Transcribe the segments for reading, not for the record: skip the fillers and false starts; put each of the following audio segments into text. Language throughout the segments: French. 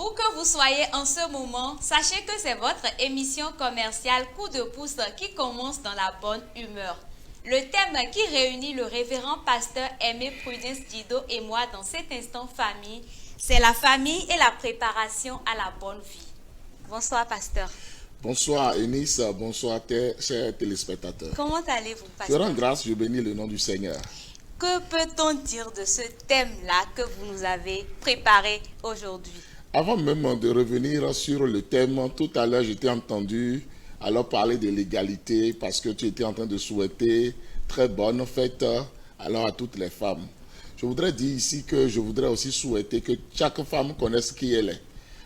Où que vous soyez en ce moment, sachez que c'est votre émission commerciale Coup de pouce qui commence dans la bonne humeur. Le thème qui réunit le révérend pasteur Aimé Prudence Dido et moi dans cet instant famille, c'est la famille et la préparation à la bonne vie. Bonsoir pasteur. Bonsoir Eunice, bonsoir chers téléspectateurs. Comment allez-vous pasteur? Je rends grâce, je bénis le nom du Seigneur. Que peut-on dire de ce thème-là que vous nous avez préparé aujourd'hui? Avant même de revenir sur le thème, tout à l'heure, j'étais entendu alors parler de l'égalité parce que tu étais en train de souhaiter très bonne fête alors à toutes les femmes. Je voudrais dire ici que je voudrais aussi souhaiter que chaque femme connaisse qui elle est.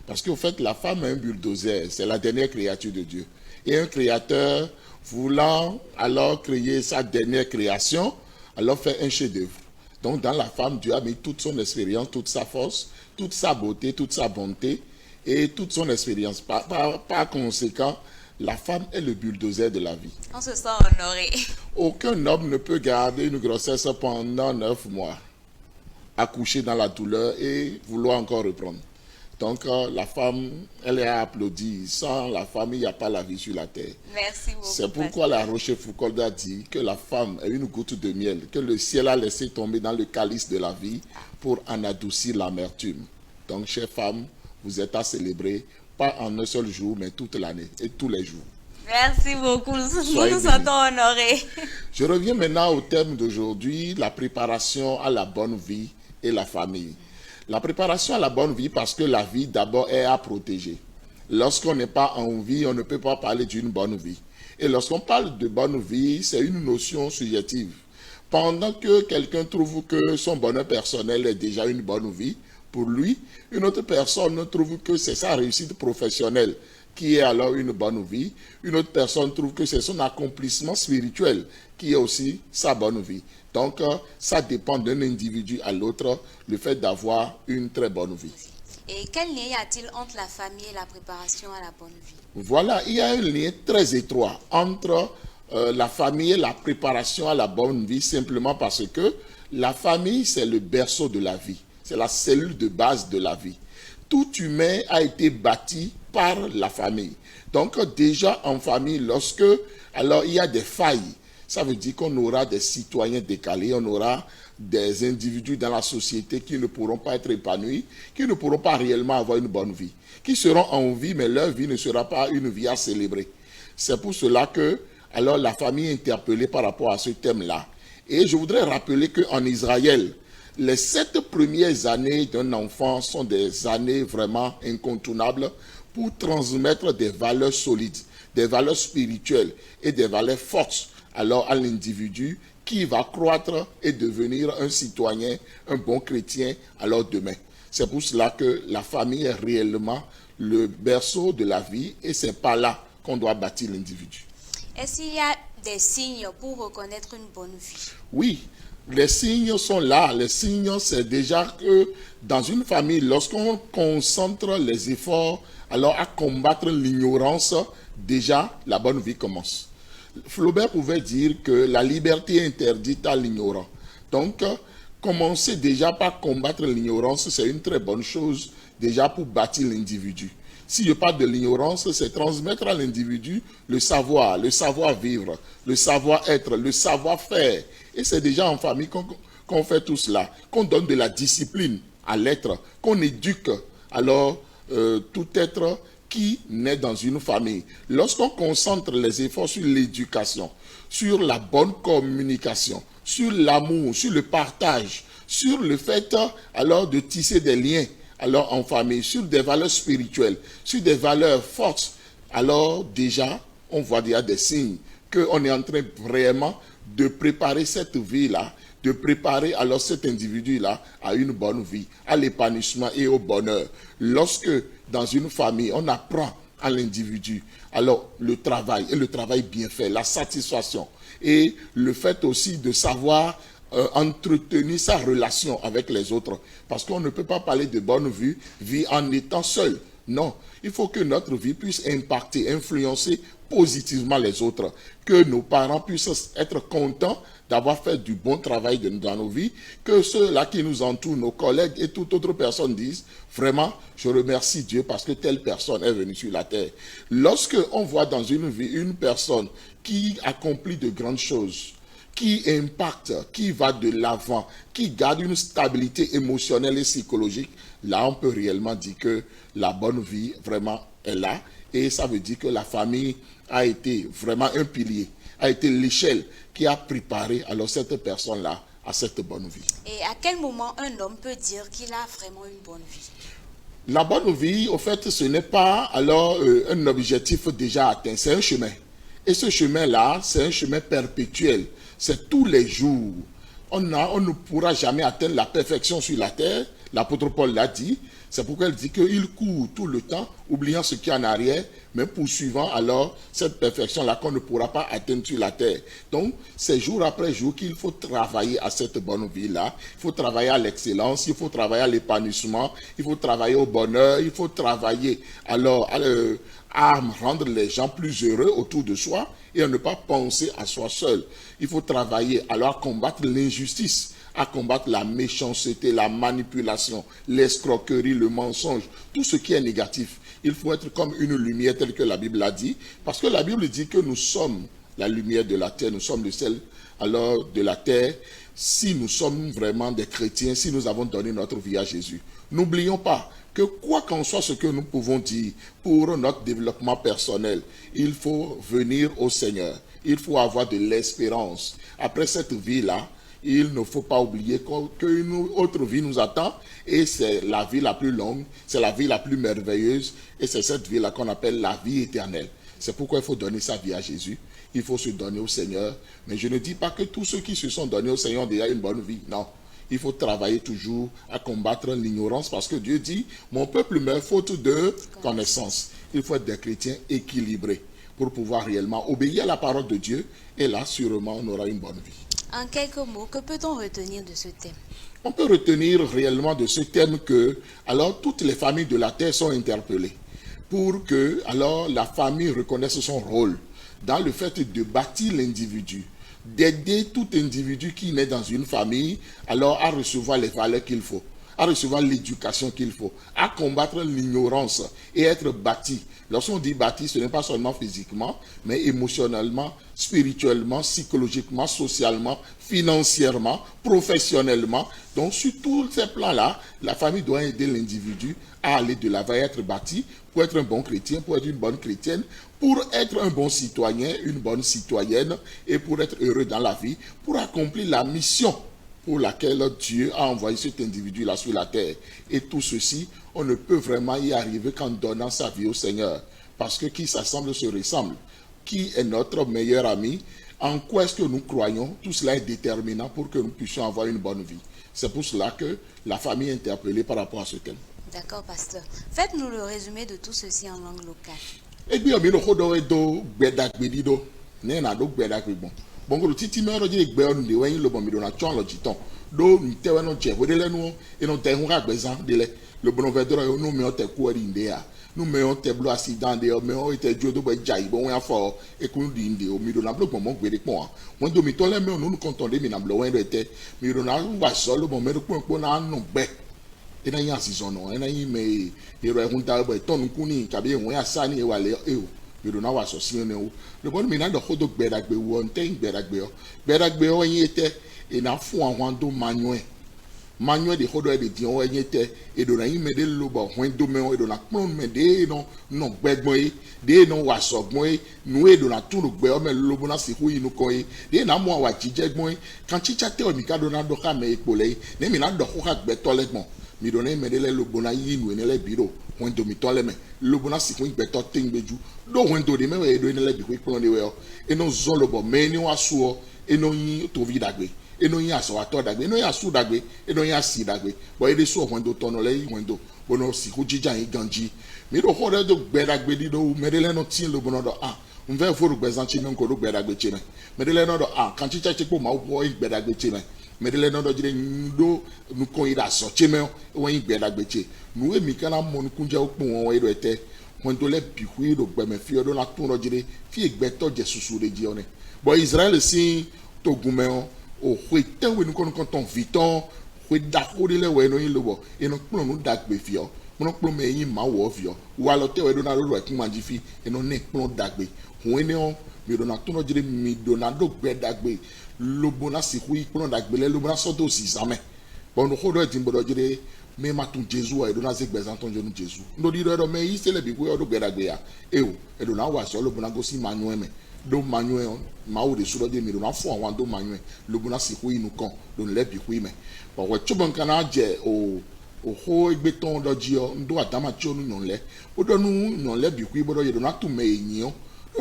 Parce qu'au fait, la femme est un bulldozer, c'est la dernière créature de Dieu. Et un créateur voulant alors créer sa dernière création, alors fait un chef-d'œuvre. Donc dans la femme, Dieu a mis toute son expérience, toute sa force, toute sa beauté, toute sa bonté et toute son expérience. Par conséquent, la femme est le bulldozer de la vie. On se sent honoré. Aucun homme ne peut garder une grossesse pendant 9 mois, accoucher dans la douleur et vouloir encore reprendre. Donc la femme, elle est applaudie. Sans la femme, il n'y a pas la vie sur la terre. Merci beaucoup. C'est pourquoi la Rochefoucauld a dit que la femme est une goutte de miel, que le ciel a laissé tomber dans le calice de la vie pour en adoucir l'amertume. Donc, chères femmes, vous êtes à célébrer, pas en un seul jour, mais toute l'année et tous les jours. Merci beaucoup. Nous Soyez nous sentons honorés. Je reviens maintenant au thème d'aujourd'hui, la préparation à la bonne vie et la famille. La préparation à la bonne vie parce que la vie d'abord est à protéger. Lorsqu'on n'est pas en vie, on ne peut pas parler d'une bonne vie. Et lorsqu'on parle de bonne vie, c'est une notion subjective. Pendant que quelqu'un trouve que son bonheur personnel est déjà une bonne vie, pour lui, une autre personne trouve que c'est sa réussite professionnelle qui est alors une bonne vie. Une autre personne trouve que c'est son accomplissement spirituel qui est aussi sa bonne vie. Donc, ça dépend d'un individu à l'autre, le fait d'avoir une très bonne vie. Et quel lien y a-t-il entre la famille et la préparation à la bonne vie? Voilà, il y a un lien très étroit entre la famille et la préparation à la bonne vie, simplement parce que la famille, c'est le berceau de la vie. C'est la cellule de base de la vie. Tout humain a été bâti par la famille. Donc, déjà en famille, lorsque alors il y a des failles, ça veut dire qu'on aura des citoyens décalés, on aura des individus dans la société qui ne pourront pas être épanouis, qui ne pourront pas réellement avoir une bonne vie, qui seront en vie, mais leur vie ne sera pas une vie à célébrer. C'est pour cela que alors la famille est interpellée par rapport à ce thème-là. Et je voudrais rappeler qu'en Israël, les 7 premières années d'un enfant sont des années vraiment incontournables pour transmettre des valeurs solides, des valeurs spirituelles et des valeurs fortes alors à l'individu qui va croître et devenir un citoyen, un bon chrétien alors demain. C'est pour cela que la famille est réellement le berceau de la vie et c'est par là qu'on doit bâtir l'individu. Est-ce qu'il y a des signes pour reconnaître une bonne vie? Oui, les signes sont là. Les signes, c'est déjà que dans une famille, lorsqu'on concentre les efforts alors à combattre l'ignorance, déjà la bonne vie commence. Flaubert pouvait dire que la liberté est interdite à l'ignorant. Donc, commencer déjà par combattre l'ignorance, c'est une très bonne chose déjà pour bâtir l'individu. Si je parle de l'ignorance, c'est transmettre à l'individu le savoir-vivre, le savoir-être, le savoir-faire. Et c'est déjà en famille qu'on fait tout cela, qu'on donne de la discipline à l'être, qu'on éduque alors tout être qui naît dans une famille. Lorsqu'on concentre les efforts sur l'éducation, sur la bonne communication, sur l'amour, sur le partage, sur le fait alors de tisser des liens alors en famille, sur des valeurs spirituelles, sur des valeurs fortes, alors déjà, on voit déjà des signes qu'on est en train vraiment de préparer cette vie-là, de préparer alors cet individu-là à une bonne vie, à l'épanouissement et au bonheur. Lorsque dans une famille, on apprend à l'individu, alors le travail, et le travail bien fait, la satisfaction, et le fait aussi de savoir entretenir sa relation avec les autres. Parce qu'on ne peut pas parler de bonne vie en étant seul. Non, il faut que notre vie puisse impacter, influencer positivement les autres, que nos parents puissent être contents d'avoir fait du bon travail dans nos vies, que ceux-là qui nous entourent, nos collègues et toute autre personne disent, vraiment, je remercie Dieu parce que telle personne est venue sur la terre. Lorsque on voit dans une vie une personne qui accomplit de grandes choses, qui impacte, qui va de l'avant, qui garde une stabilité émotionnelle et psychologique, là on peut réellement dire que la bonne vie vraiment est là. Et ça veut dire que la famille a été vraiment un pilier, a été l'échelle qui a préparé alors cette personne-là à cette bonne vie. Et à quel moment un homme peut dire qu'il a vraiment une bonne vie? La bonne vie, au fait, ce n'est pas alors un objectif déjà atteint, c'est un chemin. Et ce chemin-là, c'est un chemin perpétuel. C'est tous les jours. On ne pourra jamais atteindre la perfection sur la terre. L'apôtre Paul l'a dit. C'est pourquoi il dit qu'il court tout le temps, oubliant ce qui est en arrière, mais poursuivant alors cette perfection-là qu'on ne pourra pas atteindre sur la terre. Donc, c'est jour après jour qu'il faut travailler à cette bonne vie-là. Il faut travailler à l'excellence, il faut travailler à l'épanouissement, il faut travailler au bonheur, il faut travailler alors à rendre les gens plus heureux autour de soi et à ne pas penser à soi seul. Il faut travailler alors à combattre l'injustice, à combattre la méchanceté, la manipulation, l'escroquerie, le mensonge, tout ce qui est négatif. Il faut être comme une lumière telle que la Bible a dit, parce que la Bible dit que nous sommes la lumière de la terre, nous sommes le sel alors de la terre, si nous sommes vraiment des chrétiens, si nous avons donné notre vie à Jésus. N'oublions pas que quoi qu'en soit ce que nous pouvons dire pour notre développement personnel, il faut venir au Seigneur. Il faut avoir de l'espérance. Après cette vie-là, il ne faut pas oublier qu'une autre vie nous attend et c'est la vie la plus longue, c'est la vie la plus merveilleuse et c'est cette vie-là qu'on appelle la vie éternelle. C'est pourquoi il faut donner sa vie à Jésus. Il faut se donner au Seigneur. Mais je ne dis pas que tous ceux qui se sont donnés au Seigneur ont déjà une bonne vie. Non. Il faut travailler toujours à combattre l'ignorance parce que Dieu dit, mon peuple meurt faute de connaissance. Il faut être des chrétiens équilibrés pour pouvoir réellement obéir à la parole de Dieu et là, sûrement, on aura une bonne vie. En quelques mots, que peut-on retenir de ce thème? On peut retenir réellement de ce thème que, alors, toutes les familles de la terre sont interpellées pour que, alors, la famille reconnaisse son rôle dans le fait de bâtir l'individu, d'aider tout individu qui naît dans une famille, alors, à recevoir les valeurs qu'il faut, à recevoir l'éducation qu'il faut, à combattre l'ignorance et être bâti. Lorsqu'on dit bâti, ce n'est pas seulement physiquement, mais émotionnellement, spirituellement, psychologiquement, socialement, financièrement, professionnellement. Donc, sur tous ces plans-là, la famille doit aider l'individu à aller de l'avant, à être bâti pour être un bon chrétien, pour être une bonne chrétienne, pour être un bon citoyen, une bonne citoyenne, et pour être heureux dans la vie, pour accomplir la mission pour laquelle Dieu a envoyé cet individu-là sur la terre. Et tout ceci, on ne peut vraiment y arriver qu'en donnant sa vie au Seigneur. Parce que qui s'assemble se ressemble. Qui est notre meilleur ami? En quoi est-ce que nous croyons? Tout cela est déterminant pour que nous puissions avoir une bonne vie. C'est pour cela que la famille est interpellée par rapport à ce thème. D'accord, pasteur. Faites-nous le résumé de tout ceci en langue locale. Eh bien, bongo titi me ro je gbe onu de wen lo bomi do na chon lo jiton do nte we no je we de lenu e no te hun ga gbezan de le lo bono ve do no me o te ku ri nde ya no me o te blo accident de o me o te jo do be jai bo wen afo e ku di nde o mi do na blo mo gbe de pon won do mi to le me o no konton de mi na blo wen do te mi do na wa so lo bo me do pon na nu gbe e na yan season no e na yin me e ro e hun ta bo ton ku ni ka bi won ya sa ni e wa le e o Mirona was so seen the one mean the whole dog better be one thing better be when you te in a phone one do manual the whole way the deal when you te it don't even made a lobo when do me or don't clone me they no bad boy they no was of boy no way do not to bear me lobona si who you know koi they na more what jijeg boy can chicha tell me cadona do come make pole name not the whole hat betolet mo mi don't even made a lobona yin when a biro when do me tole me lobona si who better thing beju do when do the me we do in le bi we de we e no zolobo me ni waso e no yin to vi dagbe e no yin aso ato dagbe e no yin asu dagbe e no yin asi dagbe but e dey so when do tono le when do bono si ko jija yin ganji mi do ho do gbe dagbe di do me de le no tin lobono do nve foru gbe zan chi me ko do gbe dagbe chi me de le no do kan chi cha chi po ma wo gbe dagbe chi me mais de l'en dojire ndo nous kon ida so cheme won igbe dagbeche nous emi kana mon kunja okpon won edo ete won to le bihu do gbe me fi odo na tun dojire fi egbe to je susu de ji one but Israel si to gume o hwe tenwe nu kon ton viton hwe da hore le we no yin lobo eno kpon nu dagbe fi o mo kpon me yin ma wo fi o wa lo te we do na lo ekun manji fi eno ne kpon dagbe won ene o mi do na tun dojire mi do na do gbe dagbe lobo na si hui kpon dagbe le lobo na so do si zame bon no hodo etin bodo jire me matun Jesu e do na ze gbezan ton jonu Jesu ndo di do me yi sele bi ko do gbe dagbe ya e o e do na wa so lobo na go si manu eme do manu e ma o de so do je mi do na fo àwọn do manu e lobo na si hui nu kan do le bi hui me bon we chobon kana je o ho egbe ton do ji o ndo adama ti onu yan le o do nu yan le bi hui bodo je do na tu me yin o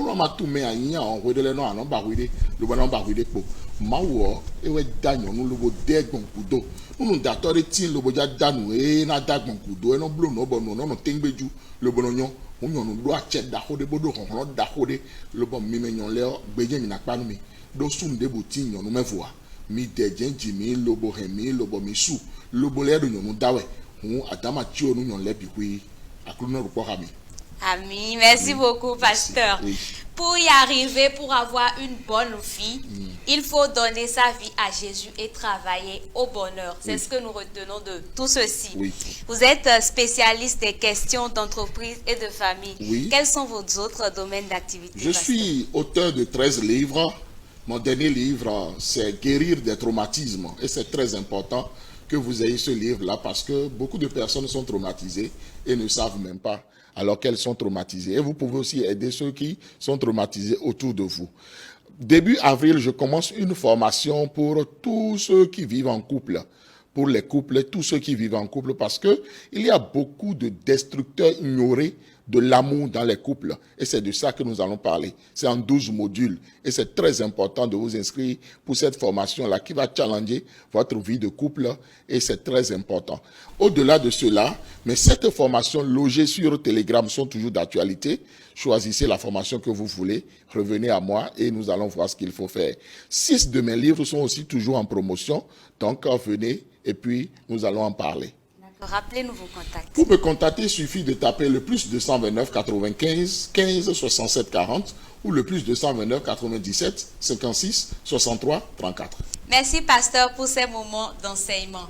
no ma tu me ayin àwọn we de le no anan ba wi de lobo na ba wi de po ma wo ewe danyo nu lobo de gbonkudo unu da tori tin lobo ja danu na da gbonkudo no blo no bo no tengbeju lobo no yan o yan nu lo ache da hode bodo kan da hode lobo mi me yan le gbeje mi na panu mi do sun de bo tin yan nu mefuwa mi de jenji mi lobo he mi lobo mi su lobo le do yan nu dawe hu adama ti onu yan le bi wi akulu no rupo ha mi. Amis, merci beaucoup, pasteur. Oui. Pour y arriver, pour avoir une bonne vie, il faut donner sa vie à Jésus et travailler au bonheur. C'est ce que nous retenons de tout ceci. Oui. Vous êtes spécialiste des questions d'entreprise et de famille. Oui. Quels sont vos autres domaines d'activité? Je suis auteur de 13 livres. Mon dernier livre, c'est Guérir des traumatismes. Et c'est très important que vous ayez ce livre-là parce que beaucoup de personnes sont traumatisées et ne savent même pas alors qu'elles sont traumatisées. Et vous pouvez aussi aider ceux qui sont traumatisés autour de vous. Début avril, je commence une formation pour tous ceux qui vivent en couple. Pour les couples, tous ceux qui vivent en couple, parce que il y a beaucoup de destructeurs ignorés de l'amour dans les couples. Et c'est de ça que nous allons parler. C'est en 12 modules. Et c'est très important de vous inscrire pour cette formation-là qui va challenger votre vie de couple. Et c'est très important. Au-delà de cela, mais cette formation logée sur Telegram sont toujours d'actualité. Choisissez la formation que vous voulez. Revenez à moi et nous allons voir ce qu'il faut faire. 6 de mes livres sont aussi toujours en promotion. Donc, venez et puis nous allons en parler. Rappelez-nous vos contacts. Pour me contacter, il suffit de taper le plus 229 95 15 67 40 ou le plus 229 97 56 63 34. Merci, pasteur, pour ces moments d'enseignement.